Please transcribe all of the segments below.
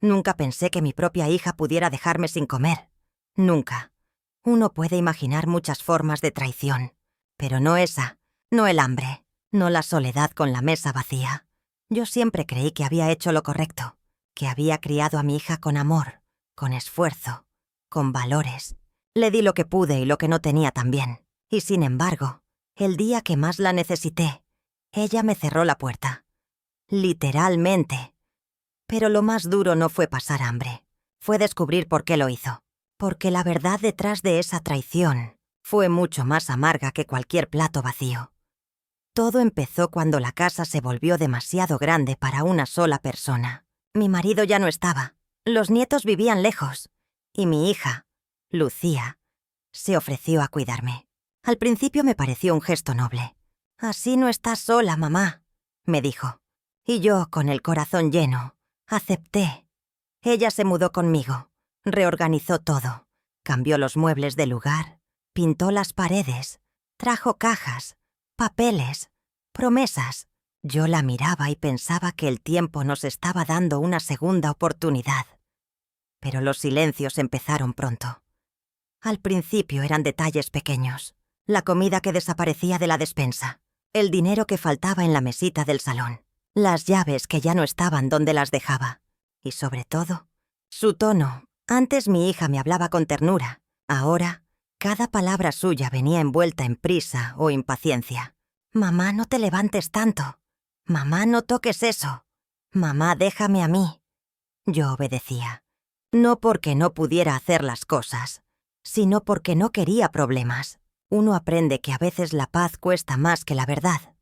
Nunca pensé que mi propia hija pudiera dejarme sin comer. Nunca. Uno puede imaginar muchas formas de traición, pero no esa, no el hambre, no la soledad con la mesa vacía. Yo siempre creí que había hecho lo correcto, que había criado a mi hija con amor, con esfuerzo, con valores. Le di lo que pude y lo que no tenía también. Y sin embargo, el día que más la necesité, ella me cerró la puerta. Literalmente. Pero lo más duro no fue pasar hambre, fue descubrir por qué lo hizo. Porque la verdad detrás de esa traición fue mucho más amarga que cualquier plato vacío. Todo empezó cuando la casa se volvió demasiado grande para una sola persona. Mi marido ya no estaba, los nietos vivían lejos, y mi hija, Lucía, se ofreció a cuidarme. Al principio me pareció un gesto noble. «Así no estás sola, mamá», me dijo. Y yo, con el corazón lleno, acepté. Ella se mudó conmigo, reorganizó todo, cambió los muebles del lugar, pintó las paredes, trajo cajas, papeles, promesas. Yo la miraba y pensaba que el tiempo nos estaba dando una segunda oportunidad. Pero los silencios empezaron pronto. Al principio eran detalles pequeños. La comida que desaparecía de la despensa, el dinero que faltaba en la mesita del salón, las llaves que ya no estaban donde las dejaba. Y sobre todo, su tono. Antes mi hija me hablaba con ternura. Ahora, cada palabra suya venía envuelta en prisa o impaciencia. «Mamá, no te levantes tanto. Mamá, no toques eso. Mamá, déjame a mí». Yo obedecía. No porque no pudiera hacer las cosas, sino porque no quería problemas. Uno aprende que a veces la paz cuesta más que la verdad.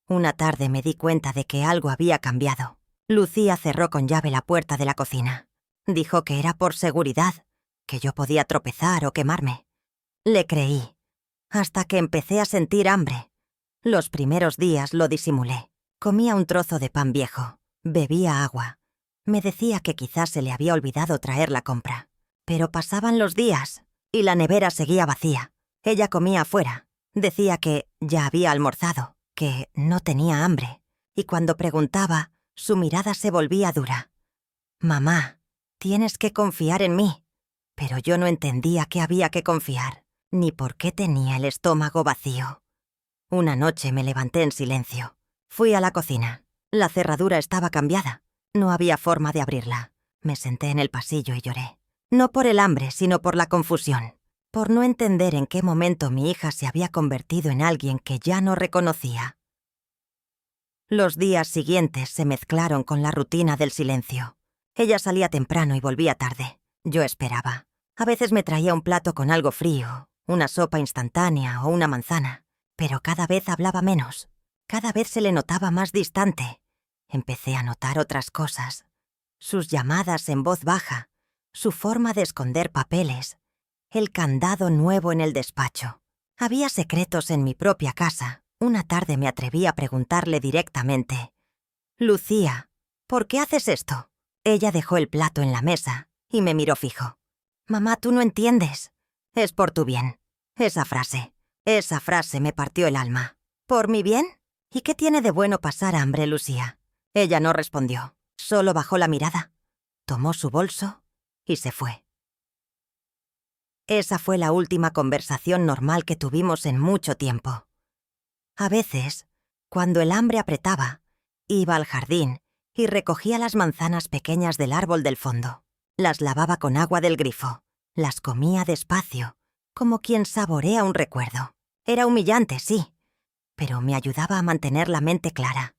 Una tarde me di cuenta de que algo había cambiado. Lucía cerró con llave la puerta de la cocina. Dijo que era por seguridad, que yo podía tropezar o quemarme. Le creí, hasta que empecé a sentir hambre. Los primeros días lo disimulé. Comía un trozo de pan viejo, bebía agua. Me decía que quizás se le había olvidado traer la compra. Pero pasaban los días y la nevera seguía vacía. Ella comía afuera. Decía que ya había almorzado, que no tenía hambre. Y cuando preguntaba, su mirada se volvía dura. «Mamá, tienes que confiar en mí». Pero yo no entendía que había que confiar, ni por qué tenía el estómago vacío. Una noche me levanté en silencio. Fui a la cocina. La cerradura estaba cambiada. No había forma de abrirla. Me senté en el pasillo y lloré. No por el hambre, sino por la confusión. Por no entender en qué momento mi hija se había convertido en alguien que ya no reconocía. Los días siguientes se mezclaron con la rutina del silencio. Ella salía temprano y volvía tarde. Yo esperaba. A veces me traía un plato con algo frío, una sopa instantánea o una manzana. Pero cada vez hablaba menos. Cada vez se le notaba más distante. Empecé a notar otras cosas. Sus llamadas en voz baja, su forma de esconder papeles, el candado nuevo en el despacho. Había secretos en mi propia casa. Una tarde me atreví a preguntarle directamente: «Lucía, ¿por qué haces esto?». Ella dejó el plato en la mesa y me miró fijo. «Mamá, tú no entiendes. Es por tu bien». Esa frase me partió el alma. ¿Por mi bien? ¿Y qué tiene de bueno pasar hambre, Lucía? Ella no respondió, solo bajó la mirada, tomó su bolso y se fue. Esa fue la última conversación normal que tuvimos en mucho tiempo. A veces, cuando el hambre apretaba, iba al jardín y recogía las manzanas pequeñas del árbol del fondo. Las lavaba con agua del grifo, las comía despacio, como quien saborea un recuerdo. Era humillante, sí, pero me ayudaba a mantener la mente clara.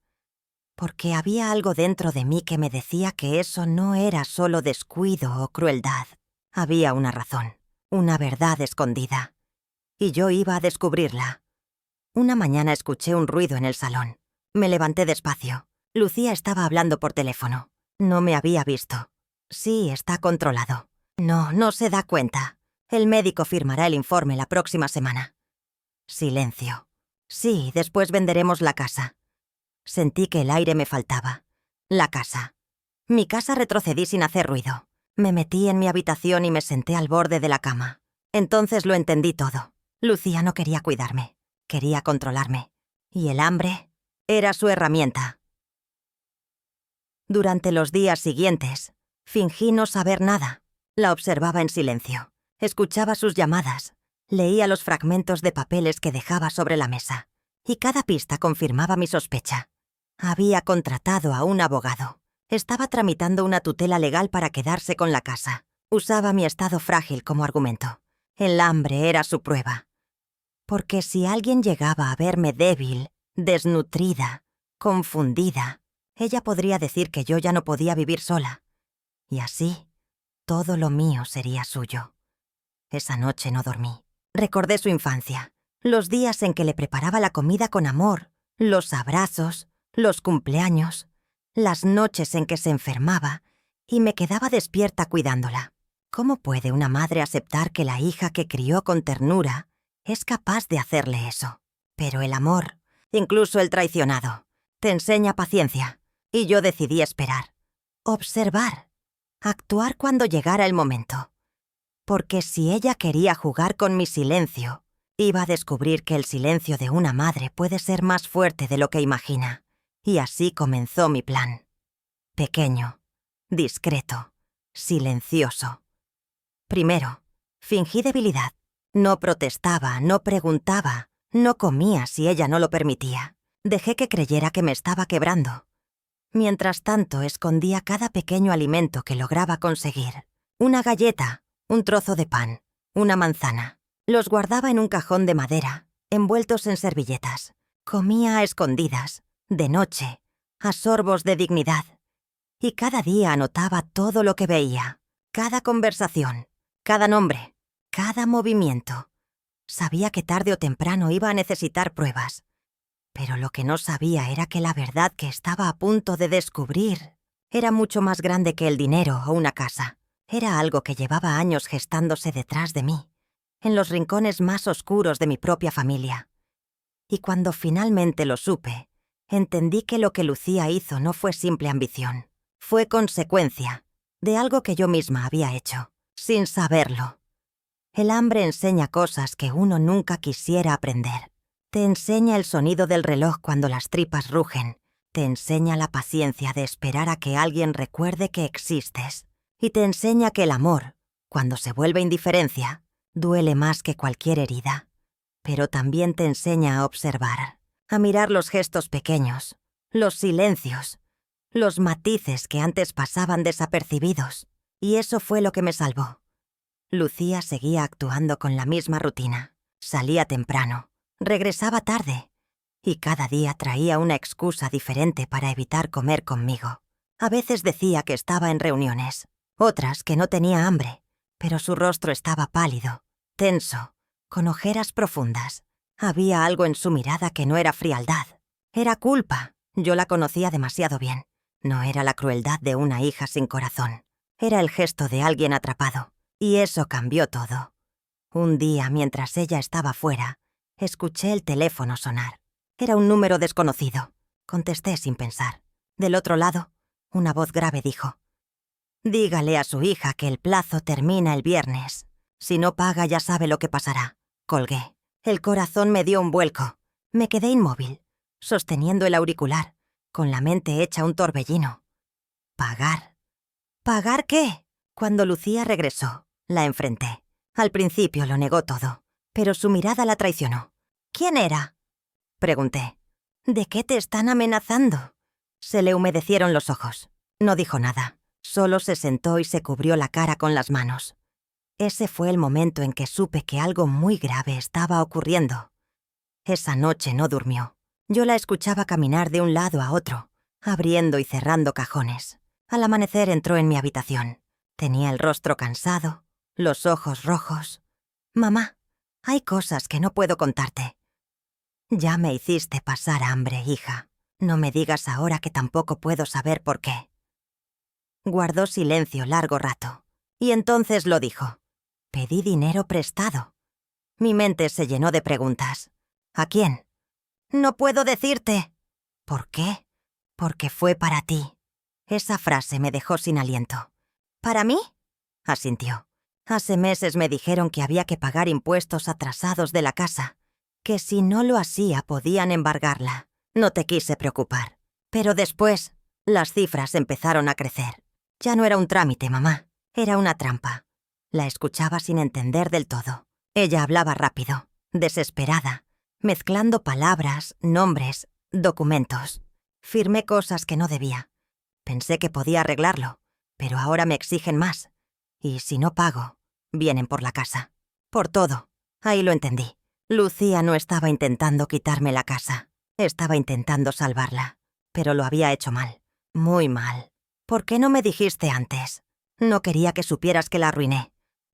Porque había algo dentro de mí que me decía que eso no era solo descuido o crueldad. Había una razón, una verdad escondida. Y yo iba a descubrirla. Una mañana escuché un ruido en el salón. Me levanté despacio. Lucía estaba hablando por teléfono. No me había visto. Sí, está controlado. No se da cuenta. El médico firmará el informe la próxima semana. Silencio. Sí, después venderemos la casa. Sentí que el aire me faltaba. La casa. Mi casa. Retrocedí sin hacer ruido. Me metí en mi habitación y me senté al borde de la cama. Entonces lo entendí todo. Lucía no quería cuidarme. Quería controlarme. Y el hambre era su herramienta. Durante los días siguientes, Fingí no saber nada. La observaba en silencio. Escuchaba sus llamadas. Leía los fragmentos de papeles que dejaba sobre la mesa. Y cada pista confirmaba mi sospecha. Había contratado a un abogado. Estaba tramitando una tutela legal para quedarse con la casa. Usaba mi estado frágil como argumento. El hambre era su prueba. Porque si alguien llegaba a verme débil, desnutrida, confundida, ella podría decir que yo ya no podía vivir sola. Y así, todo lo mío sería suyo. Esa noche no dormí. Recordé su infancia, los días en que le preparaba la comida con amor, los abrazos, los cumpleaños, las noches en que se enfermaba y me quedaba despierta cuidándola. ¿Cómo puede una madre aceptar que la hija que crió con ternura es capaz de hacerle eso? Pero el amor, incluso el traicionado, te enseña paciencia, y yo decidí esperar, observar, actuar cuando llegara el momento. Porque si ella quería jugar con mi silencio, iba a descubrir que el silencio de una madre puede ser más fuerte de lo que imagina. Y así comenzó mi plan. Pequeño, discreto, silencioso. Primero, fingí debilidad. No protestaba, no preguntaba, no comía si ella no lo permitía. Dejé que creyera que me estaba quebrando. Mientras tanto, escondía cada pequeño alimento que lograba conseguir. Una galleta, un trozo de pan, una manzana. Los guardaba en un cajón de madera, envueltos en servilletas. Comía a escondidas, de noche, a sorbos de dignidad. Y cada día anotaba todo lo que veía, cada conversación, cada nombre, cada movimiento. Sabía que tarde o temprano iba a necesitar pruebas. Pero lo que no sabía era que la verdad que estaba a punto de descubrir era mucho más grande que el dinero o una casa. Era algo que llevaba años gestándose detrás de mí, en los rincones más oscuros de mi propia familia. Y cuando finalmente lo supe, entendí que lo que Lucía hizo no fue simple ambición. Fue consecuencia de algo que yo misma había hecho, sin saberlo. El hambre enseña cosas que uno nunca quisiera aprender. Te enseña el sonido del reloj cuando las tripas rugen. Te enseña la paciencia de esperar a que alguien recuerde que existes. Y te enseña que el amor, cuando se vuelve indiferencia, duele más que cualquier herida. Pero también te enseña a observar, a mirar los gestos pequeños, los silencios, los matices que antes pasaban desapercibidos. Y eso fue lo que me salvó. Lucía seguía actuando con la misma rutina. Salía temprano, regresaba tarde, y cada día traía una excusa diferente para evitar comer conmigo. A veces decía que estaba en reuniones, otras que no tenía hambre, pero su rostro estaba pálido, tenso, con ojeras profundas. Había algo en su mirada que no era frialdad, era culpa. Yo la conocía demasiado bien. No era la crueldad de una hija sin corazón, era el gesto de alguien atrapado, y eso cambió todo. Un día, mientras ella estaba fuera, escuché el teléfono sonar. Era un número desconocido. Contesté sin pensar. Del otro lado, una voz grave dijo: «Dígale a su hija que el plazo termina el viernes. Si no paga ya sabe lo que pasará». Colgué. El corazón me dio un vuelco. Me quedé inmóvil, sosteniendo el auricular, con la mente hecha un torbellino. ¿Pagar? ¿Pagar qué? Cuando Lucía regresó, la enfrenté. Al principio lo negó todo, pero su mirada la traicionó. «¿Quién era?», pregunté. «¿De qué te están amenazando?». Se le humedecieron los ojos. No dijo nada. Solo se sentó y se cubrió la cara con las manos. Ese fue el momento en que supe que algo muy grave estaba ocurriendo. Esa noche no durmió. Yo la escuchaba caminar de un lado a otro, abriendo y cerrando cajones. Al amanecer entró en mi habitación. Tenía el rostro cansado, los ojos rojos. «Mamá, hay cosas que no puedo contarte». «Ya me hiciste pasar hambre, hija. No me digas ahora que tampoco puedo saber por qué». Guardó silencio largo rato, y entonces lo dijo. «Pedí dinero prestado». Mi mente se llenó de preguntas. «¿A quién?». «No puedo decirte». «¿Por qué?». «Porque fue para ti». Esa frase me dejó sin aliento. «¿Para mí?», asintió. «Hace meses me dijeron que había que pagar impuestos atrasados de la casa, que si no lo hacía podían embargarla. No te quise preocupar. Pero después, las cifras empezaron a crecer. Ya no era un trámite, mamá. Era una trampa. La escuchaba sin entender del todo. Ella hablaba rápido, desesperada, mezclando palabras, nombres, documentos. Firmé cosas que no debía. Pensé que podía arreglarlo, pero ahora me exigen más. Y si no pago, vienen por la casa. Por todo. Ahí lo entendí. Lucía no estaba intentando quitarme la casa. Estaba intentando salvarla. Pero lo había hecho mal. Muy mal. ¿Por qué no me dijiste antes? No quería que supieras que la arruiné.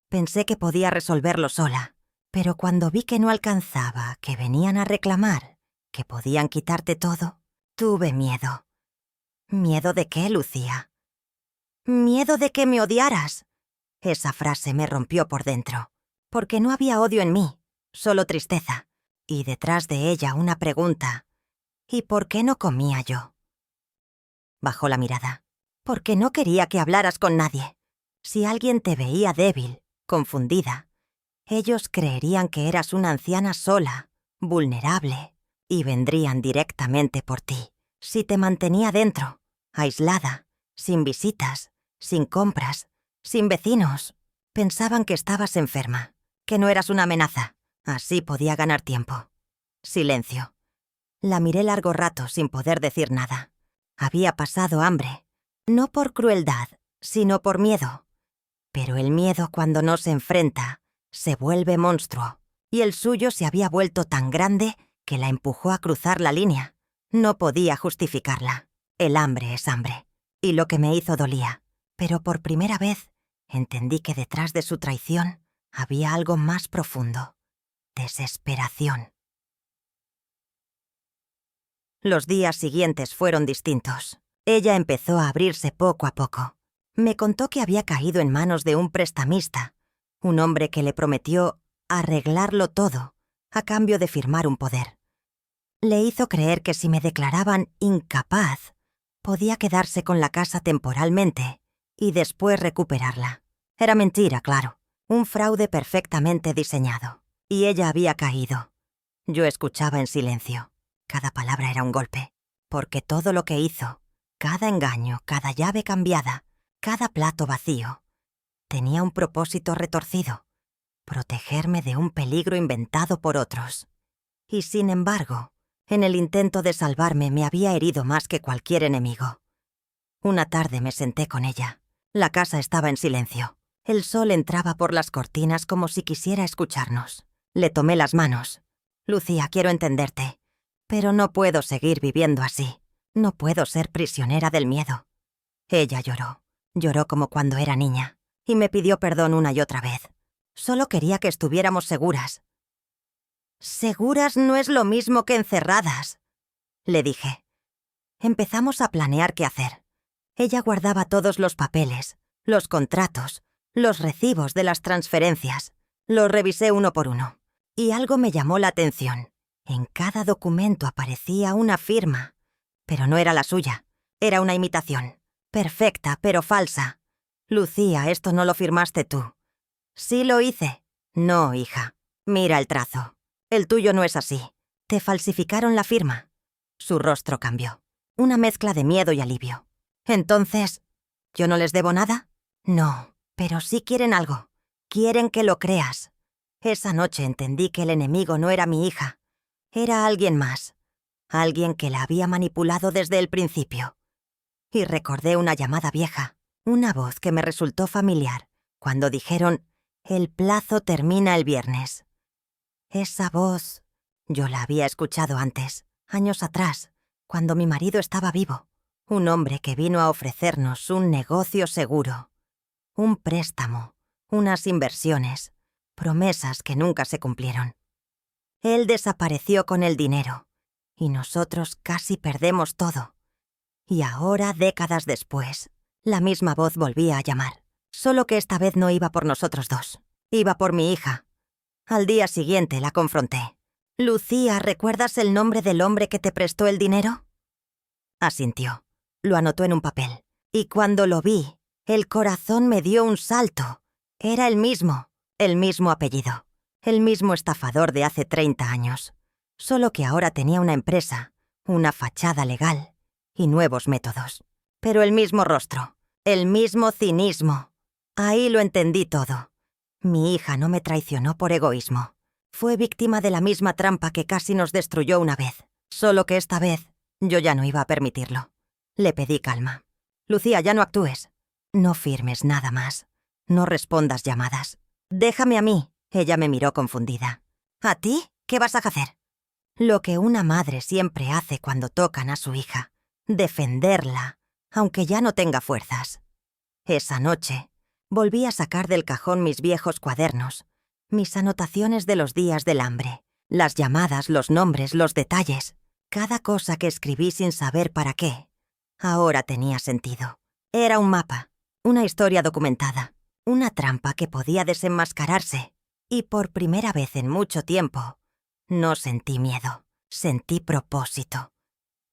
Pensé que podía resolverlo sola. Pero cuando vi que no alcanzaba, que venían a reclamar, que podían quitarte todo, tuve miedo. ¿Miedo de qué, Lucía? Miedo de que me odiaras. Esa frase me rompió por dentro, porque no había odio en mí, solo tristeza. Y detrás de ella una pregunta. ¿Y por qué no comía yo? Bajó la mirada. Porque no quería que hablaras con nadie. Si alguien te veía débil, confundida, ellos creerían que eras una anciana sola, vulnerable, y vendrían directamente por ti. Si te mantenía dentro, aislada, sin visitas, sin compras, sin vecinos, pensaban que estabas enferma, que no eras una amenaza. Así podía ganar tiempo. Silencio. La miré largo rato sin poder decir nada. Había pasado hambre, no por crueldad, sino por miedo. Pero el miedo, cuando no se enfrenta, se vuelve monstruo, y el suyo se había vuelto tan grande que la empujó a cruzar la línea. No podía justificarla. El hambre es hambre, y lo que me hizo dolía. Pero por primera vez entendí que detrás de su traición había algo más profundo: desesperación. Los días siguientes fueron distintos. Ella empezó a abrirse poco a poco. Me contó que había caído en manos de un prestamista, un hombre que le prometió arreglarlo todo a cambio de firmar un poder. Le hizo creer que si me declaraban incapaz, podía quedarse con la casa temporalmente y después recuperarla. Era mentira, claro, un fraude perfectamente diseñado. Y ella había caído. Yo escuchaba en silencio. Cada palabra era un golpe, porque todo lo que hizo, cada engaño, cada llave cambiada, cada plato vacío, tenía un propósito retorcido: protegerme de un peligro inventado por otros. Y sin embargo, en el intento de salvarme me había herido más que cualquier enemigo. Una tarde me senté con ella. La casa estaba en silencio. El sol entraba por las cortinas como si quisiera escucharnos. Le tomé las manos. Lucía, quiero entenderte, pero no puedo seguir viviendo así. No puedo ser prisionera del miedo. Ella lloró. Lloró como cuando era niña, y me pidió perdón una y otra vez. Solo quería que estuviéramos seguras. «Seguras no es lo mismo que encerradas», le dije. Empezamos a planear qué hacer. Ella guardaba todos los papeles, los contratos, los recibos de las transferencias. Los revisé uno por uno. Y algo me llamó la atención. En cada documento aparecía una firma, pero no era la suya. Era una imitación. Perfecta, pero falsa. «Lucía, esto no lo firmaste tú». «Sí lo hice». «No, hija. Mira el trazo. El tuyo no es así. Te falsificaron la firma». Su rostro cambió. Una mezcla de miedo y alivio. «Entonces, ¿yo no les debo nada?» «No, pero sí quieren algo. Quieren que lo creas». Esa noche entendí que el enemigo no era mi hija. Era alguien más. Alguien que la había manipulado desde el principio. Y recordé una llamada vieja, una voz que me resultó familiar, cuando dijeron: «El plazo termina el viernes». Esa voz, yo la había escuchado antes, años atrás, cuando mi marido estaba vivo. Un hombre que vino a ofrecernos un negocio seguro, un préstamo, unas inversiones, promesas que nunca se cumplieron. Él desapareció con el dinero, y nosotros casi perdemos todo. Y ahora, décadas después, la misma voz volvía a llamar, solo que esta vez no iba por nosotros dos, iba por mi hija. Al día siguiente la confronté. «Lucía, ¿recuerdas el nombre del hombre que te prestó el dinero?» Asintió. Lo anotó en un papel. Y cuando lo vi, el corazón me dio un salto. Era el mismo apellido, el mismo estafador de hace 30 años. Solo que ahora tenía una empresa, una fachada legal y nuevos métodos. Pero el mismo rostro, El mismo cinismo. Ahí lo entendí todo. Mi hija no me traicionó por egoísmo. Fue víctima de la misma trampa que casi nos destruyó una vez. Solo que esta vez yo ya no iba a permitirlo. Le pedí calma. Lucía, ya no actúes. No firmes nada más. No respondas llamadas. Déjame a mí. Ella me miró confundida. ¿A ti? ¿Qué vas a hacer? Lo que una madre siempre hace cuando tocan a su hija. Defenderla, aunque ya no tenga fuerzas. Esa noche, volví a sacar del cajón mis viejos cuadernos, mis anotaciones de los días del hambre, las llamadas, los nombres, los detalles, cada cosa que escribí sin saber para qué. Ahora tenía sentido. Era un mapa, una historia documentada, una trampa que podía desenmascararse, y por primera vez en mucho tiempo, no sentí miedo, sentí propósito.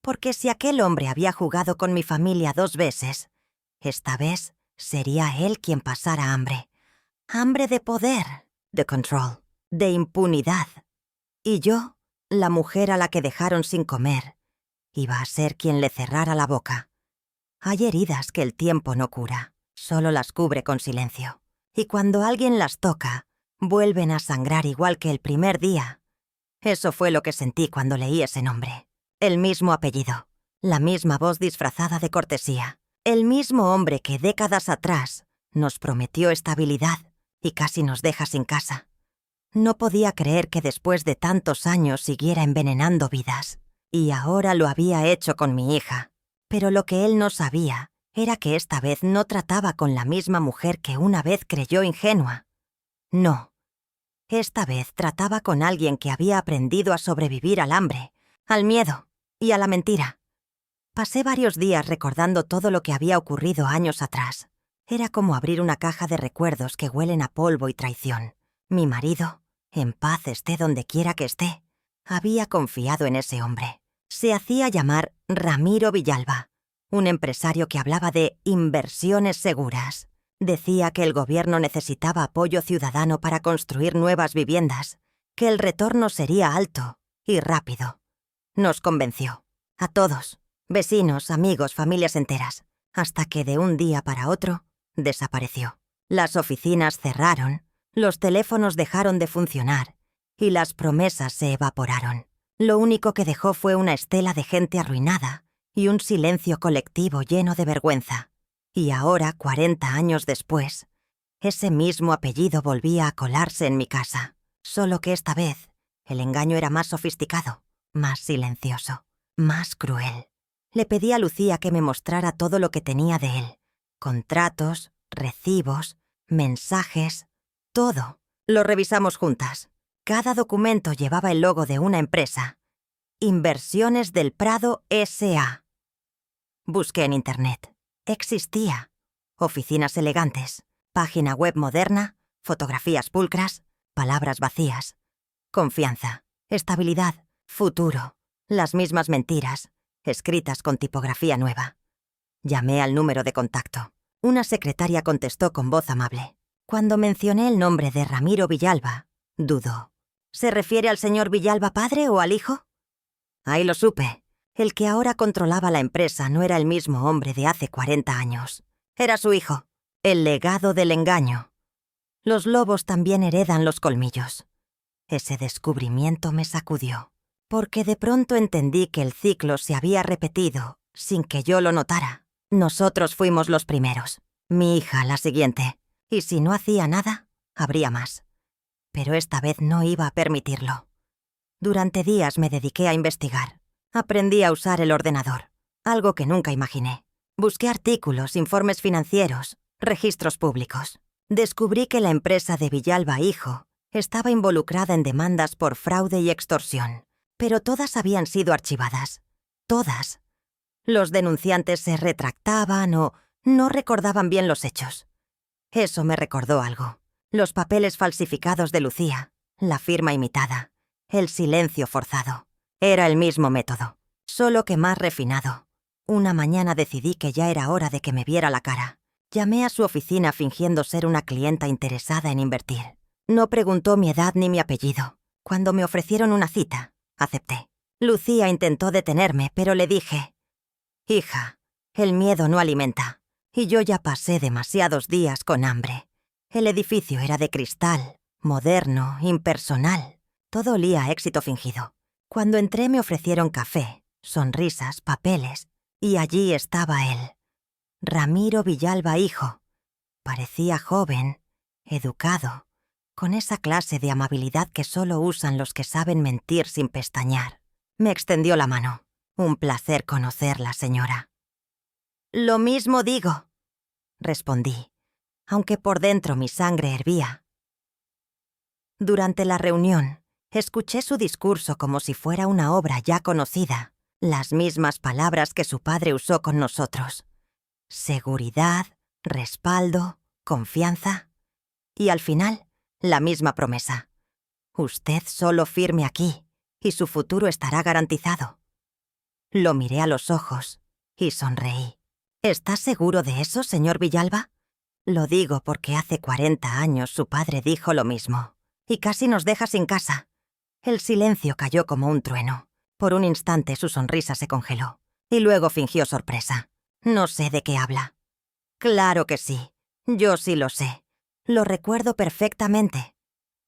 Porque si aquel hombre había jugado con mi familia 2 veces, esta vez sería él quien pasara hambre. Hambre de poder, de control, de impunidad. Y yo, la mujer a la que dejaron sin comer, iba a ser quien le cerrara la boca. Hay heridas que el tiempo no cura, solo las cubre con silencio. Y cuando alguien las toca, vuelven a sangrar igual que el primer día. Eso fue lo que sentí cuando leí ese nombre. El mismo apellido, la misma voz disfrazada de cortesía, el mismo hombre que décadas atrás nos prometió estabilidad y casi nos deja sin casa. No podía creer que después de tantos años siguiera envenenando vidas. Y ahora lo había hecho con mi hija. Pero lo que él no sabía era que esta vez no trataba con la misma mujer que una vez creyó ingenua. No. Esta vez trataba con alguien que había aprendido a sobrevivir al hambre, al miedo y a la mentira. Pasé varios días recordando todo lo que había ocurrido años atrás. Era como abrir una caja de recuerdos que huelen a polvo y traición. Mi marido, en paz esté donde quiera que esté, había confiado en ese hombre. Se hacía llamar Ramiro Villalba, un empresario que hablaba de inversiones seguras. Decía que el gobierno necesitaba apoyo ciudadano para construir nuevas viviendas, que el retorno sería alto y rápido. Nos convenció, a todos, vecinos, amigos, familias enteras, hasta que de un día para otro desapareció. Las oficinas cerraron, los teléfonos dejaron de funcionar y las promesas se evaporaron. Lo único que dejó fue una estela de gente arruinada y un silencio colectivo lleno de vergüenza. Y ahora, 40 años después, ese mismo apellido volvía a colarse en mi casa. Solo que esta vez, el engaño era más sofisticado, más silencioso, más cruel. Le pedí a Lucía que me mostrara todo lo que tenía de él. Contratos, recibos, mensajes, todo. Lo revisamos juntas. Cada documento llevaba el logo de una empresa. Inversiones del Prado S.A. Busqué en Internet. Existía. Oficinas elegantes, página web moderna, fotografías pulcras, palabras vacías. Confianza, estabilidad, futuro, las mismas mentiras, escritas con tipografía nueva. Llamé al número de contacto. Una secretaria contestó con voz amable. Cuando mencioné el nombre de Ramiro Villalba, dudó. ¿Se refiere al señor Villalba padre o al hijo? Ahí lo supe. El que ahora controlaba la empresa no era el mismo hombre de hace 40 años. Era su hijo. El legado del engaño. Los lobos también heredan los colmillos. Ese descubrimiento me sacudió, porque de pronto entendí que el ciclo se había repetido sin que yo lo notara. Nosotros fuimos los primeros, mi hija la siguiente, y si no hacía nada, habría más. Pero esta vez no iba a permitirlo. Durante días me dediqué a investigar. Aprendí a usar el ordenador, algo que nunca imaginé. Busqué artículos, informes financieros, registros públicos. Descubrí que la empresa de Villalba Hijo estaba involucrada en demandas por fraude y extorsión, pero todas habían sido archivadas. Todas. Los denunciantes se retractaban o no recordaban bien los hechos. Eso me recordó algo. Los papeles falsificados de Lucía, la firma imitada, el silencio forzado. Era el mismo método, solo que más refinado. Una mañana decidí que ya era hora de que me viera la cara. Llamé a su oficina fingiendo ser una clienta interesada en invertir. No preguntó mi edad ni mi apellido. Cuando me ofrecieron una cita, acepté. Lucía intentó detenerme, pero le dije: «Hija, el miedo no alimenta. y yo ya pasé demasiados días con hambre. El edificio era de cristal, moderno, impersonal. Todo olía a éxito fingido. Cuando entré me ofrecieron café, sonrisas, papeles, y allí estaba él. Ramiro Villalba hijo. Parecía joven, educado, con esa clase de amabilidad que solo usan los que saben mentir sin pestañear. Me extendió la mano. Un placer conocerla, señora. Lo mismo digo, respondí, aunque por dentro mi sangre hervía. Durante la reunión, escuché su discurso como si fuera una obra ya conocida, las mismas palabras que su padre usó con nosotros. Seguridad, respaldo, confianza. Y al final, la misma promesa. Usted solo firme aquí, y su futuro estará garantizado. Lo miré a los ojos y sonreí. ¿Está seguro de eso, señor Villalba? Lo digo porque hace 40 años su padre dijo lo mismo, y casi nos deja sin casa. El silencio cayó como un trueno. Por un instante su sonrisa se congeló, y luego fingió sorpresa. No sé de qué habla. Claro que sí, yo sí lo sé. Lo recuerdo perfectamente.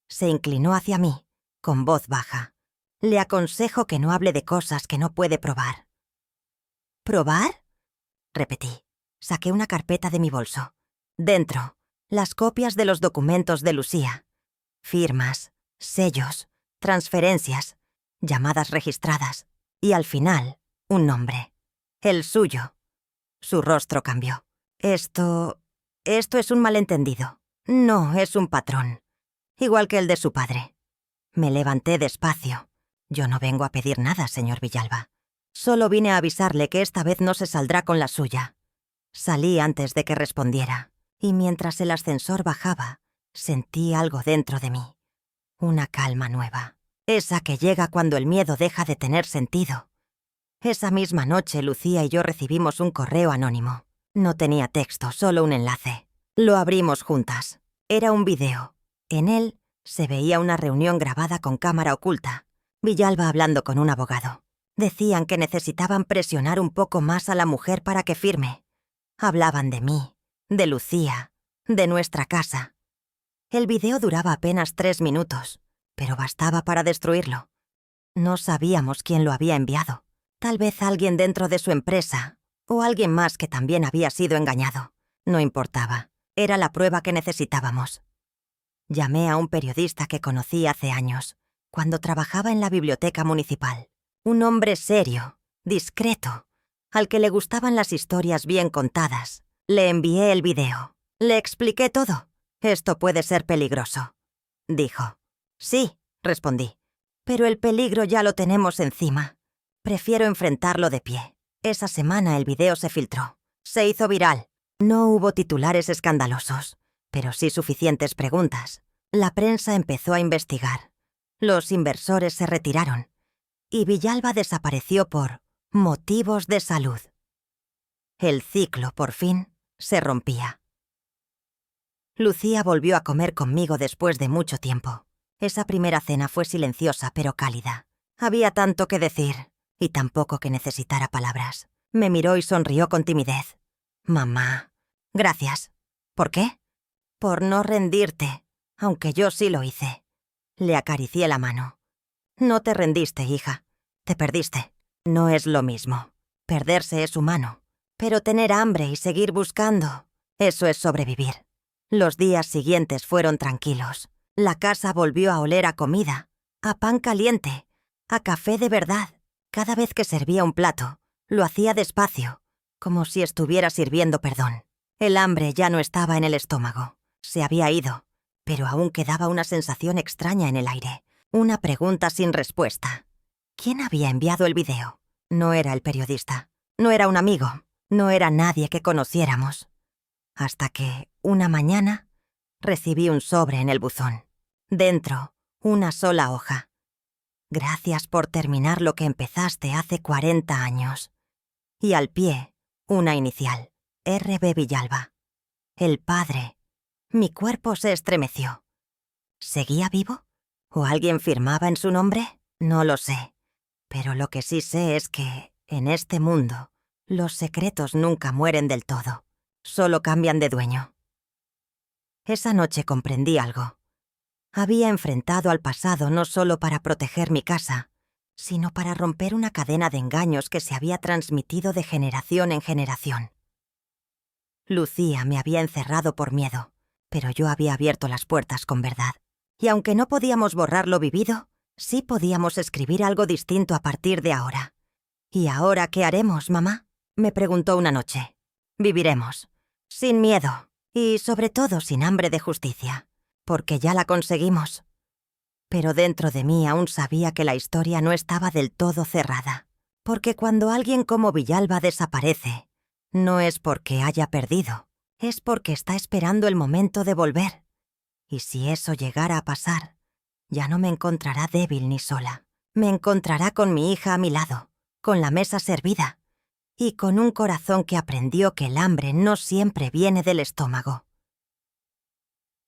Se inclinó hacia mí, con voz baja. Le aconsejo que no hable de cosas que no puede probar. ¿Probar? Repetí. Saqué una carpeta de mi bolso. Dentro, las copias de los documentos de Lucía. Firmas, sellos, transferencias, llamadas registradas. Y al final, un nombre. El suyo. Su rostro cambió. Esto es un malentendido. No, es un patrón. Igual que el de su padre. Me levanté despacio. Yo no vengo a pedir nada, señor Villalba. Solo vine a avisarle que esta vez no se saldrá con la suya. Salí antes de que respondiera, y mientras el ascensor bajaba, sentí algo dentro de mí. Una calma nueva. Esa que llega cuando el miedo deja de tener sentido. Esa misma noche, Lucía y yo recibimos un correo anónimo. No tenía texto, solo un enlace. Lo abrimos juntas. Era un video. En él se veía una reunión grabada con cámara oculta. Villalba hablando con un abogado. Decían que necesitaban presionar un poco más a la mujer para que firme. Hablaban de mí, de Lucía, de nuestra casa. El video duraba apenas 3 minutos, pero bastaba para destruirlo. No sabíamos quién lo había enviado. Tal vez alguien dentro de su empresa, o alguien más que también había sido engañado. No importaba. Era la prueba que necesitábamos. Llamé a un periodista que conocí hace años, cuando trabajaba en la biblioteca municipal. Un hombre serio, discreto, al que le gustaban las historias bien contadas. Le envié el video. Le expliqué todo. Esto puede ser peligroso, dijo. Sí, respondí. Pero el peligro ya lo tenemos encima. Prefiero enfrentarlo de pie. Esa semana el video se filtró. Se hizo viral. No hubo titulares escandalosos, pero sí suficientes preguntas. La prensa empezó a investigar. Los inversores se retiraron. Y Villalba desapareció por motivos de salud. El ciclo, por fin, se rompía. Lucía volvió a comer conmigo después de mucho tiempo. Esa primera cena fue silenciosa pero cálida. Había tanto que decir, y tan poco que necesitara palabras. Me miró y sonrió con timidez. Mamá, gracias. ¿Por qué? Por no rendirte, aunque yo sí lo hice. Le acaricié la mano. No te rendiste, hija. Te perdiste. No es lo mismo. Perderse es humano. Pero tener hambre y seguir buscando, eso es sobrevivir. Los días siguientes fueron tranquilos. La casa volvió a oler a comida, a pan caliente, a café de verdad. Cada vez que servía un plato, lo hacía despacio, como si estuviera sirviendo perdón. El hambre ya no estaba en el estómago. Se había ido, pero aún quedaba una sensación extraña en el aire. Una pregunta sin respuesta. ¿Quién había enviado el video? No era el periodista. No era un amigo. No era nadie que conociéramos. Hasta que, una mañana, recibí un sobre en el buzón. Dentro, una sola hoja. Gracias por terminar lo que empezaste hace 40 años. Y al pie, una inicial. R.B. Villalba. El padre. Mi cuerpo se estremeció. ¿Seguía vivo? ¿O alguien firmaba en su nombre? No lo sé. Pero lo que sí sé es que, en este mundo, los secretos nunca mueren del todo. solo cambian de dueño. Esa noche comprendí algo. Había enfrentado al pasado no solo para proteger mi casa, sino para romper una cadena de engaños que se había transmitido de generación en generación. Lucía me había encerrado por miedo, pero yo había abierto las puertas con verdad. Y aunque no podíamos borrar lo vivido, sí podíamos escribir algo distinto a partir de ahora. ¿Y ahora qué haremos, mamá?, me preguntó una noche. Viviremos, sin miedo y sobre todo sin hambre de justicia, porque ya la conseguimos. Pero dentro de mí aún sabía que la historia no estaba del todo cerrada, porque cuando alguien como Villalba desaparece, no es porque haya perdido, es porque está esperando el momento de volver. Y si eso llegara a pasar, ya no me encontrará débil ni sola. Me encontrará con mi hija a mi lado, con la mesa servida, y con un corazón que aprendió que el hambre no siempre viene del estómago.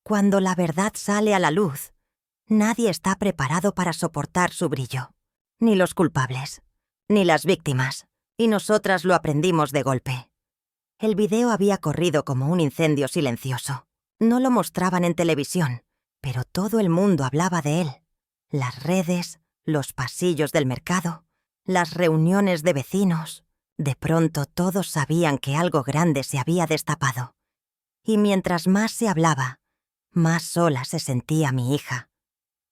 Cuando la verdad sale a la luz, nadie está preparado para soportar su brillo. Ni los culpables, ni las víctimas, y nosotras lo aprendimos de golpe. El video había corrido como un incendio silencioso. No lo mostraban en televisión, pero todo el mundo hablaba de él. Las redes, los pasillos del mercado, las reuniones de vecinos. De pronto todos sabían que algo grande se había destapado. Y mientras más se hablaba, más sola se sentía mi hija.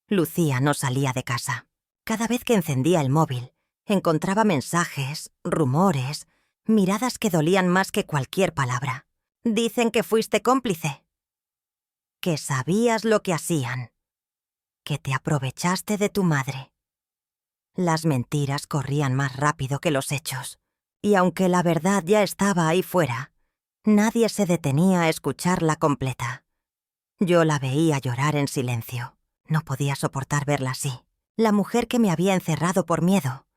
Lucía no salía de casa. Cada vez que encendía el móvil, encontraba mensajes, rumores, miradas que dolían más que cualquier palabra. Dicen que fuiste cómplice. Que sabías lo que hacían. Que te aprovechaste de tu madre. Las mentiras corrían más rápido que los hechos. Y aunque la verdad ya estaba ahí fuera, nadie se detenía a escucharla completa. Yo la veía llorar en silencio. No podía soportar verla así. La mujer que me había encerrado por miedo,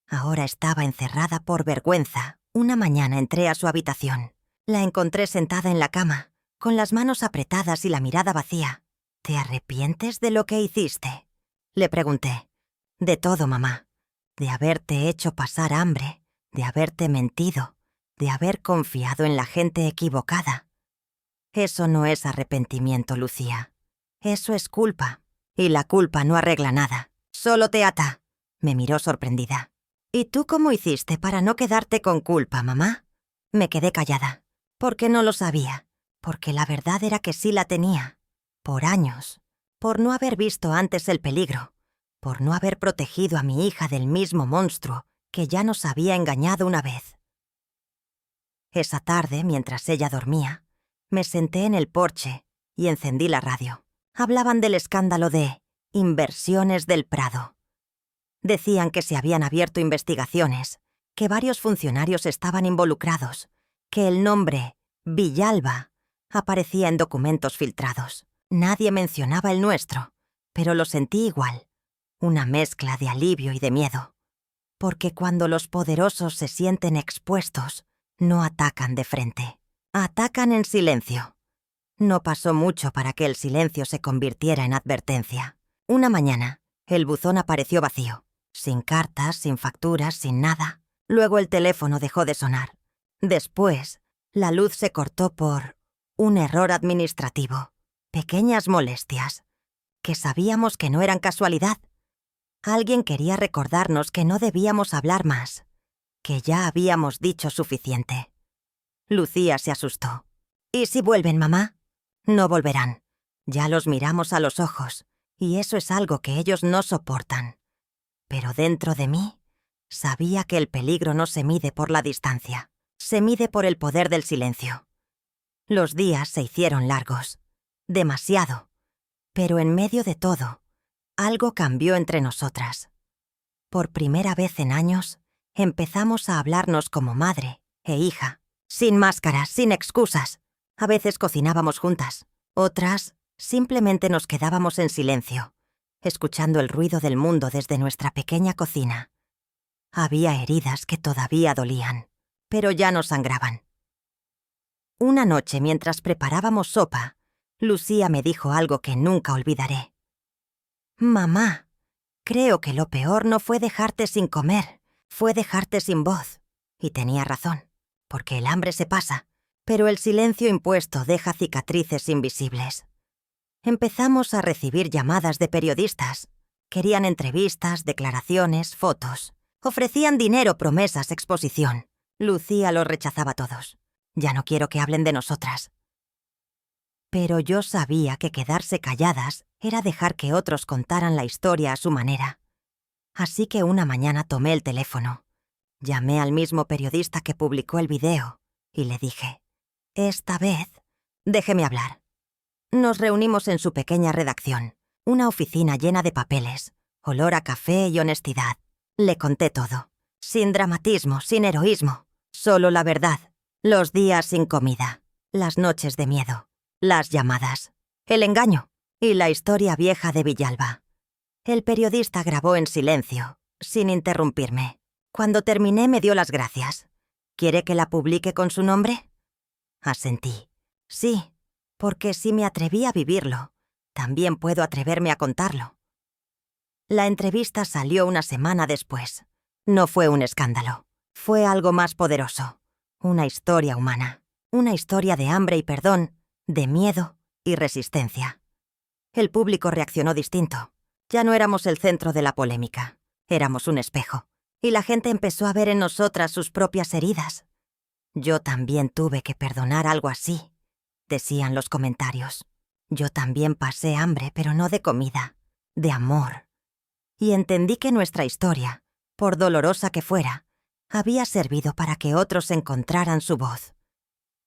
ahora estaba encerrada por vergüenza. Una mañana entré a su habitación. La encontré sentada en la cama, con las manos apretadas y la mirada vacía. ¿Te arrepientes de lo que hiciste?, le pregunté. De todo, mamá. De haberte hecho pasar hambre, de haberte mentido, de haber confiado en la gente equivocada. Eso no es arrepentimiento, Lucía. Eso es culpa. Y la culpa no arregla nada. Solo te ata. Me miró sorprendida. ¿Y tú cómo hiciste para no quedarte con culpa, mamá? Me quedé callada. Porque no lo sabía. Porque la verdad era que sí la tenía. Por años. Por no haber visto antes el peligro. Por no haber protegido a mi hija del mismo monstruo que ya nos había engañado una vez. Esa tarde, mientras ella dormía, me senté en el porche y encendí la radio. Hablaban del escándalo de Inversiones del Prado. Decían que se habían abierto investigaciones, que varios funcionarios estaban involucrados, que el nombre Villalba aparecía en documentos filtrados. Nadie mencionaba el nuestro, pero lo sentí igual, una mezcla de alivio y de miedo. Porque cuando los poderosos se sienten expuestos, no atacan de frente, atacan en silencio. No pasó mucho para que el silencio se convirtiera en advertencia. Una mañana, el buzón apareció vacío, sin cartas, sin facturas, sin nada. Luego el teléfono dejó de sonar. Después, la luz se cortó por un error administrativo, pequeñas molestias, que sabíamos que no eran casualidad. Alguien quería recordarnos que no debíamos hablar más, que ya habíamos dicho suficiente. Lucía se asustó. ¿Y si vuelven, mamá? No volverán. Ya los miramos a los ojos, y eso es algo que ellos no soportan. Pero dentro de mí, sabía que el peligro no se mide por la distancia, se mide por el poder del silencio. Los días se hicieron largos, demasiado, pero en medio de todo, algo cambió entre nosotras. Por primera vez en años, empezamos a hablarnos como madre e hija, sin máscaras, sin excusas. A veces cocinábamos juntas, otras simplemente nos quedábamos en silencio, escuchando el ruido del mundo desde nuestra pequeña cocina. Había heridas que todavía dolían, pero ya no sangraban. Una noche, mientras preparábamos sopa, Lucía me dijo algo que nunca olvidaré. «Mamá, creo que lo peor no fue dejarte sin comer, fue dejarte sin voz». Y tenía razón, porque el hambre se pasa, Pero el silencio impuesto deja cicatrices invisibles. Empezamos a recibir llamadas de periodistas. Querían entrevistas, declaraciones, fotos. Ofrecían dinero, promesas, exposición. Lucía los rechazaba todos. Ya no quiero que hablen de nosotras. Pero yo sabía que quedarse calladas era dejar que otros contaran la historia a su manera. Así que una mañana tomé el teléfono. Llamé al mismo periodista que publicó el video y le dije: «Esta vez, déjeme hablar». Nos reunimos en su pequeña redacción, una oficina llena de papeles, olor a café y honestidad. Le conté todo, sin dramatismo, sin heroísmo, solo la verdad. Los días sin comida, las noches de miedo, las llamadas, el engaño y la historia vieja de Villalba. El periodista grabó en silencio, sin interrumpirme. Cuando terminé me dio las gracias. ¿Quiere que la publique con su nombre? Asentí. Sí, porque si me atreví a vivirlo, también puedo atreverme a contarlo. La entrevista salió una semana después. No fue un escándalo. Fue algo más poderoso. Una historia humana. Una historia de hambre y perdón, de miedo y resistencia. El público reaccionó distinto. Ya no éramos el centro de la polémica. Éramos un espejo. Y la gente empezó a ver en nosotras sus propias heridas. Yo también tuve que perdonar algo así, decían los comentarios. Yo también pasé hambre, pero no de comida, de amor. Y entendí que nuestra historia, por dolorosa que fuera, había servido para que otros encontraran su voz.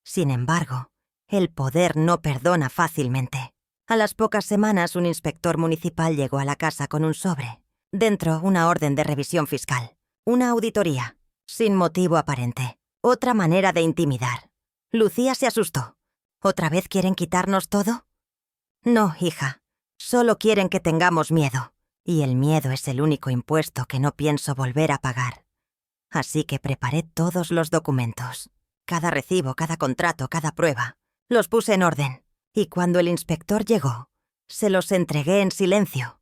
Sin embargo, el poder no perdona fácilmente. A las pocas semanas, un inspector municipal llegó a la casa con un sobre. Dentro, una orden de revisión fiscal. Una auditoría, sin motivo aparente. Otra manera de intimidar. Lucía se asustó. ¿Otra vez quieren quitarnos todo? No, hija. Solo quieren que tengamos miedo. Y el miedo es el único impuesto que no pienso volver a pagar. Así que preparé todos los documentos. Cada recibo, cada contrato, cada prueba. Los puse en orden. Y cuando el inspector llegó, se los entregué en silencio.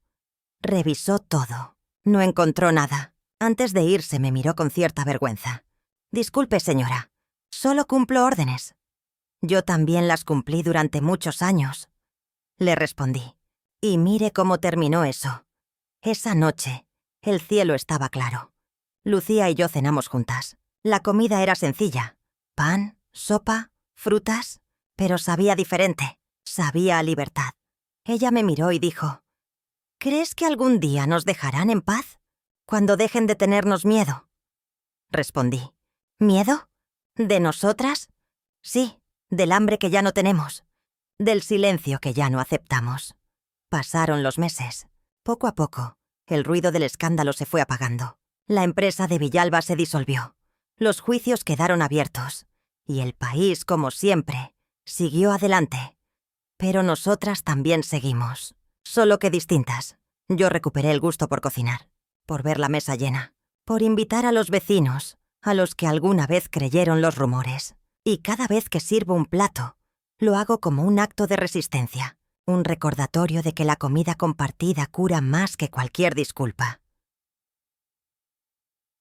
Revisó todo. No encontró nada. Antes de irse me miró con cierta vergüenza. «Disculpe, señora. Solo cumplo órdenes». «Yo también las cumplí durante muchos años», le respondí. Y mire cómo terminó eso. Esa noche, el cielo estaba claro. Lucía y yo cenamos juntas. La comida era sencilla. Pan, sopa, frutas, pero sabía diferente. Sabía a libertad. Ella me miró y dijo: «¿Crees que algún día nos dejarán en paz? Cuando dejen de tenernos miedo». Respondí: «¿Miedo? ¿De nosotras?» «Sí, del hambre que ya no tenemos. Del silencio que ya no aceptamos». Pasaron los meses. Poco a poco, el ruido del escándalo se fue apagando. La empresa de Villalba se disolvió. Los juicios quedaron abiertos. Y el país, como siempre, siguió adelante. Pero nosotras también seguimos. Solo que distintas. Yo recuperé el gusto por cocinar, por ver la mesa llena, por invitar a los vecinos, a los que alguna vez creyeron los rumores. Y cada vez que sirvo un plato, lo hago como un acto de resistencia, un recordatorio de que la comida compartida cura más que cualquier disculpa.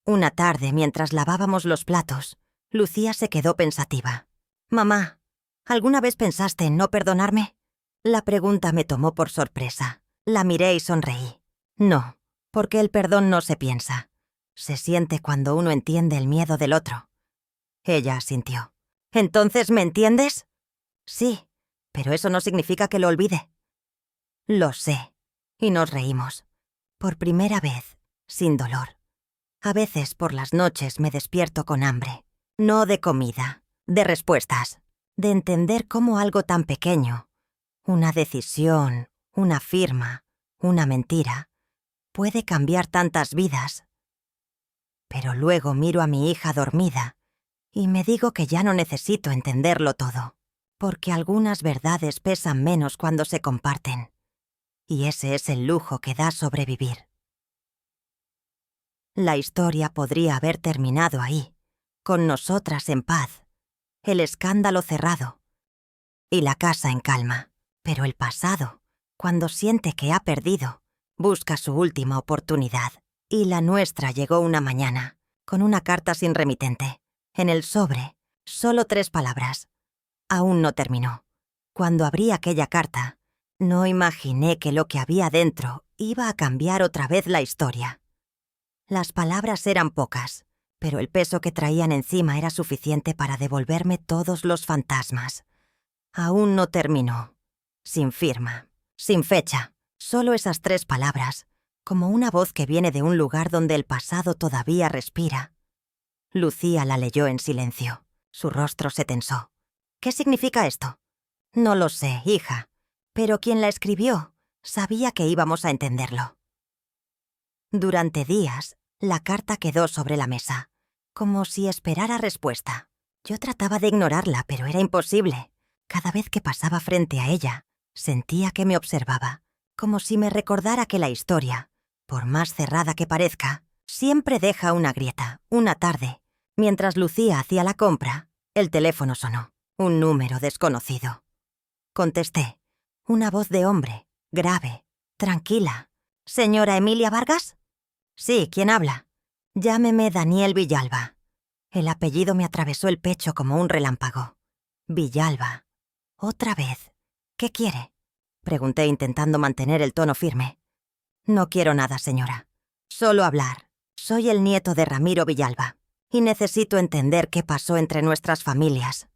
Una tarde, mientras lavábamos los platos, Lucía se quedó pensativa. «Mamá, ¿alguna vez pensaste en no perdonarme?» La pregunta me tomó por sorpresa. La miré y sonreí. No, porque el perdón no se piensa. Se siente cuando uno entiende el miedo del otro. Ella asintió. «¿Entonces me entiendes?» «Sí, pero eso no significa que lo olvide». «Lo sé». Y nos reímos. Por primera vez, sin dolor. A veces por las noches me despierto con hambre. No de comida, de respuestas. De entender cómo algo tan pequeño, una decisión, una firma, una mentira, puede cambiar tantas vidas. Pero luego miro a mi hija dormida y me digo que ya no necesito entenderlo todo, porque algunas verdades pesan menos cuando se comparten. Y ese es el lujo que da sobrevivir. La historia podría haber terminado ahí, con nosotras en paz, el escándalo cerrado y la casa en calma. Pero el pasado, cuando siente que ha perdido, busca su última oportunidad. Y la nuestra llegó una mañana, con una carta sin remitente. En el sobre, solo 3 palabras: Aún no terminó. Cuando abrí aquella carta, no imaginé que lo que había dentro iba a cambiar otra vez la historia. Las palabras eran pocas, pero el peso que traían encima era suficiente para devolverme todos los fantasmas. Aún no terminó. Sin firma, sin fecha, solo esas 3 palabras, como una voz que viene de un lugar donde el pasado todavía respira. Lucía la leyó en silencio. Su rostro se tensó. ¿Qué significa esto? No lo sé, hija, pero quien la escribió sabía que íbamos a entenderlo. Durante días, la carta quedó sobre la mesa, como si esperara respuesta. Yo trataba de ignorarla, pero era imposible. Cada vez que pasaba frente a ella, sentía que me observaba, como si me recordara que la historia, por más cerrada que parezca, siempre deja una grieta. Una tarde, mientras Lucía hacía la compra, el teléfono sonó. Un número desconocido. Contesté. Una voz de hombre, grave, tranquila. ¿Señora Emilia Vargas? Sí, ¿quién habla? Llámeme Daniel Villalba. El apellido me atravesó el pecho como un relámpago. Villalba. Otra vez. ¿Qué quiere? Pregunté intentando mantener el tono firme. No quiero nada, señora. Solo hablar. Soy el nieto de Ramiro Villalba y necesito entender qué pasó entre nuestras familias.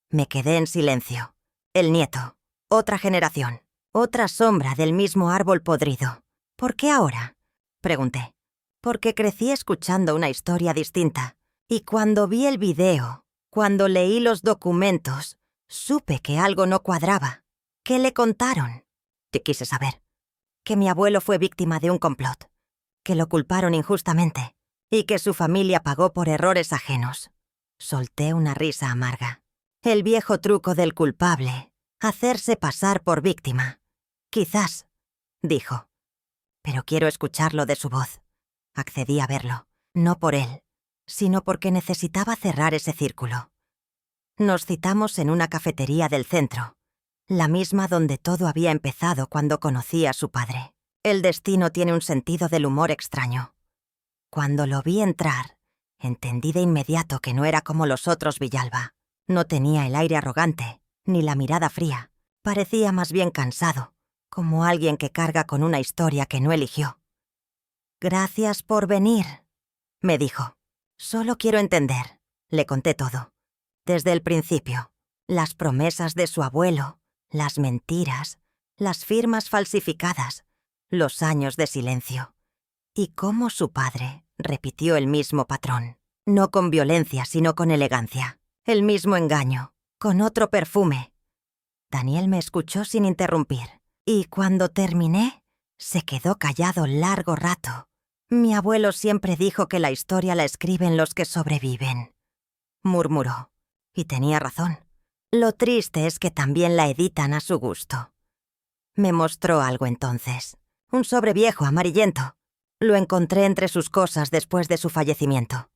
Me quedé en silencio. El nieto. Otra generación. Otra sombra del mismo árbol podrido. ¿Por qué ahora? Pregunté. Porque crecí escuchando una historia distinta. Y cuando vi el video, cuando leí los documentos, supe que algo no cuadraba. ¿Qué le contaron? Te quise saber. Que mi abuelo fue víctima de un complot. Que lo culparon injustamente. Y que su familia pagó por errores ajenos. Solté una risa amarga. El viejo truco del culpable. Hacerse pasar por víctima. Quizás, dijo. Pero quiero escucharlo de su voz. Accedí a verlo, no por él, sino porque necesitaba cerrar ese círculo. Nos citamos en una cafetería del centro, la misma donde todo había empezado cuando conocí a su padre. El destino tiene un sentido del humor extraño. Cuando lo vi entrar, entendí de inmediato que no era como los otros Villalba. No tenía el aire arrogante, ni la mirada fría. Parecía más bien cansado, como alguien que carga con una historia que no eligió. «Gracias por venir», me dijo. «Solo quiero entender». Le conté todo. Desde el principio. Las promesas de su abuelo, las mentiras, las firmas falsificadas, los años de silencio. Y cómo su padre repitió el mismo patrón. No con violencia, sino con elegancia. El mismo engaño, con otro perfume. Daniel me escuchó sin interrumpir. Y cuando terminé, se quedó callado largo rato. Mi abuelo siempre dijo que la historia la escriben los que sobreviven, murmuró. Y tenía razón. Lo triste es que también la editan a su gusto. Me mostró algo entonces. Un sobre viejo amarillento. Lo encontré entre sus cosas después de su fallecimiento.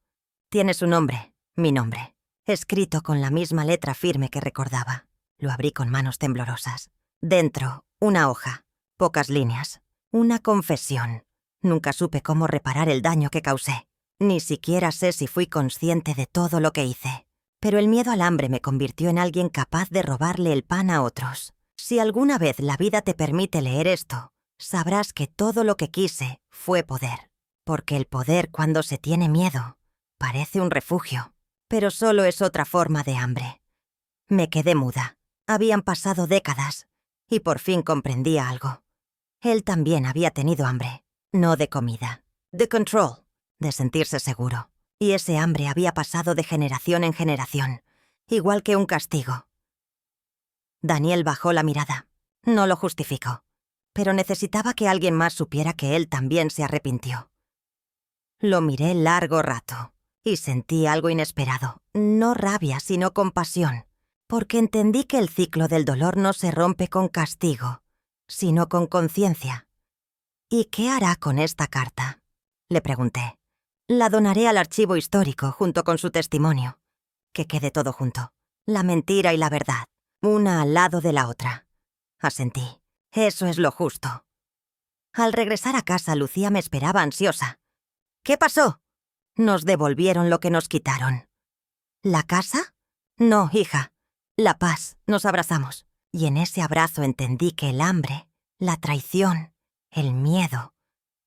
Tiene su nombre, mi nombre, escrito con la misma letra firme que recordaba. Lo abrí con manos temblorosas. Dentro, una hoja, pocas líneas, una confesión. Nunca supe cómo reparar el daño que causé. Ni siquiera sé si fui consciente de todo lo que hice. Pero el miedo al hambre me convirtió en alguien capaz de robarle el pan a otros. Si alguna vez la vida te permite leer esto, sabrás que todo lo que quise fue poder. Porque el poder, cuando se tiene miedo, parece un refugio. Pero solo es otra forma de hambre. Me quedé muda. Habían pasado décadas. Y por fin comprendía algo. Él también había tenido hambre. No de comida, de control, de sentirse seguro. Y ese hambre había pasado de generación en generación, igual que un castigo. Daniel bajó la mirada. No lo justificó, pero necesitaba que alguien más supiera que él también se arrepintió. Lo miré largo rato y sentí algo inesperado, no rabia, sino compasión, porque entendí que el ciclo del dolor no se rompe con castigo, sino con conciencia. ¿Y qué hará con esta carta?, le pregunté. La donaré al archivo histórico junto con su testimonio. Que quede todo junto. La mentira y la verdad, una al lado de la otra. Asentí. Eso es lo justo. Al regresar a casa, Lucía me esperaba ansiosa. ¿Qué pasó? Nos devolvieron lo que nos quitaron. ¿La casa? No, hija. la paz, nos abrazamos. Y en ese abrazo entendí que el hambre, la traición, el miedo,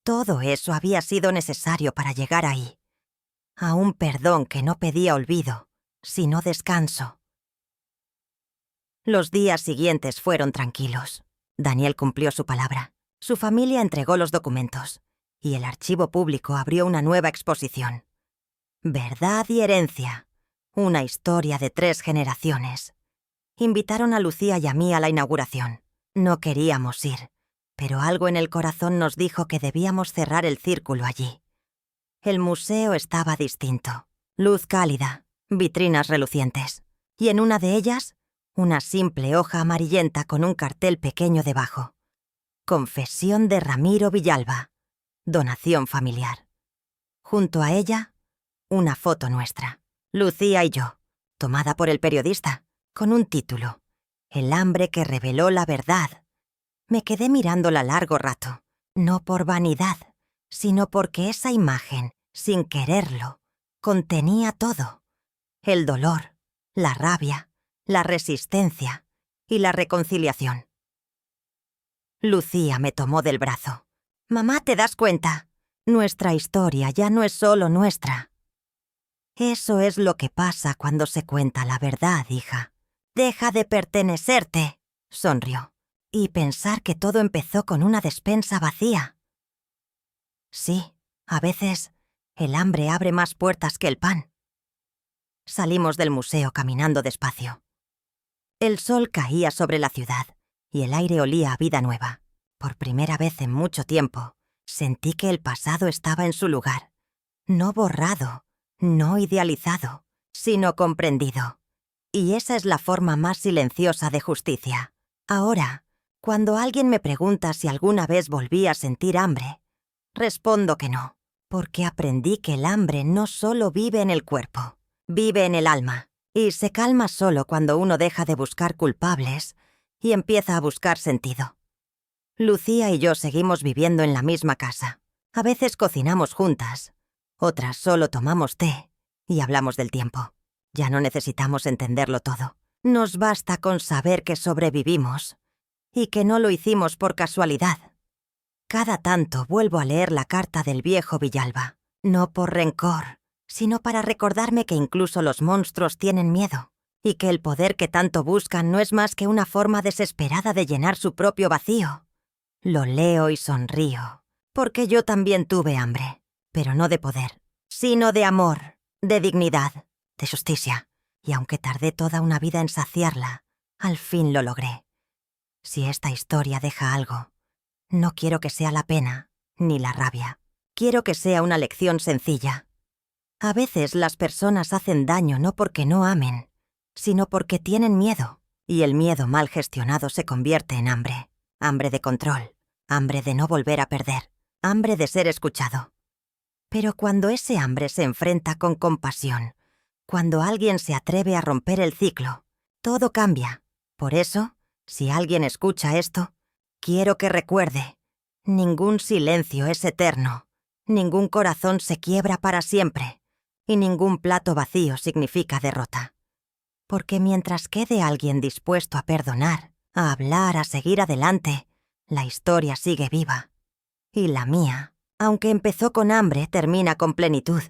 todo eso había sido necesario para llegar ahí. A un perdón que no pedía olvido, sino descanso. Los días siguientes fueron tranquilos. Daniel cumplió su palabra. Su familia entregó los documentos y el archivo público abrió una nueva exposición. Verdad y herencia. Una historia de 3 generaciones. Invitaron a Lucía y a mí a la inauguración. No queríamos ir, pero algo en el corazón nos dijo que debíamos cerrar el círculo allí. El museo estaba distinto. Luz cálida, vitrinas relucientes. Y en una de ellas, una simple hoja amarillenta con un cartel pequeño debajo. Confesión de Ramiro Villalba. Donación familiar. Junto a ella, una foto nuestra. Lucía y yo, tomada por el periodista, con un título. El hambre que reveló la verdad. Me quedé mirándola largo rato, no por vanidad, sino porque esa imagen, sin quererlo, contenía todo. El dolor, la rabia, la resistencia y la reconciliación. Lucía me tomó del brazo. «Mamá, ¿te das cuenta? Nuestra historia ya no es solo nuestra». «Eso es lo que pasa cuando se cuenta la verdad, hija. Deja de pertenecerte», sonrió, «y pensar que todo empezó con una despensa vacía». Sí, a veces el hambre abre más puertas que el pan. Salimos del museo caminando despacio. El sol caía sobre la ciudad y el aire olía a vida nueva. Por primera vez en mucho tiempo, sentí que el pasado estaba en su lugar. No borrado, no idealizado, sino comprendido. Y esa es la forma más silenciosa de justicia. Ahora, cuando alguien me pregunta si alguna vez volví a sentir hambre, respondo que no, porque aprendí que el hambre no solo vive en el cuerpo, vive en el alma, y se calma solo cuando uno deja de buscar culpables y empieza a buscar sentido. Lucía y yo seguimos viviendo en la misma casa. A veces cocinamos juntas, otras solo tomamos té y hablamos del tiempo. Ya no necesitamos entenderlo todo. Nos basta con saber que sobrevivimos y que no lo hicimos por casualidad. Cada tanto vuelvo a leer la carta del viejo Villalba, no por rencor, sino para recordarme que incluso los monstruos tienen miedo y que el poder que tanto buscan no es más que una forma desesperada de llenar su propio vacío. Lo leo y sonrío, porque yo también tuve hambre, pero no de poder, sino de amor, de dignidad, de justicia, y aunque tardé toda una vida en saciarla, al fin lo logré. Si esta historia deja algo, no quiero que sea la pena ni la rabia. Quiero que sea una lección sencilla. A veces las personas hacen daño no porque no amen, sino porque tienen miedo, y el miedo mal gestionado se convierte en hambre. Hambre de control, hambre de no volver a perder, hambre de ser escuchado. Pero cuando ese hambre se enfrenta con compasión, cuando alguien se atreve a romper el ciclo, todo cambia. Por eso, si alguien escucha esto, quiero que recuerde, ningún silencio es eterno, ningún corazón se quiebra para siempre, y ningún plato vacío significa derrota. Porque mientras quede alguien dispuesto a perdonar, a hablar, a seguir adelante, la historia sigue viva. Y la mía, aunque empezó con hambre, termina con plenitud.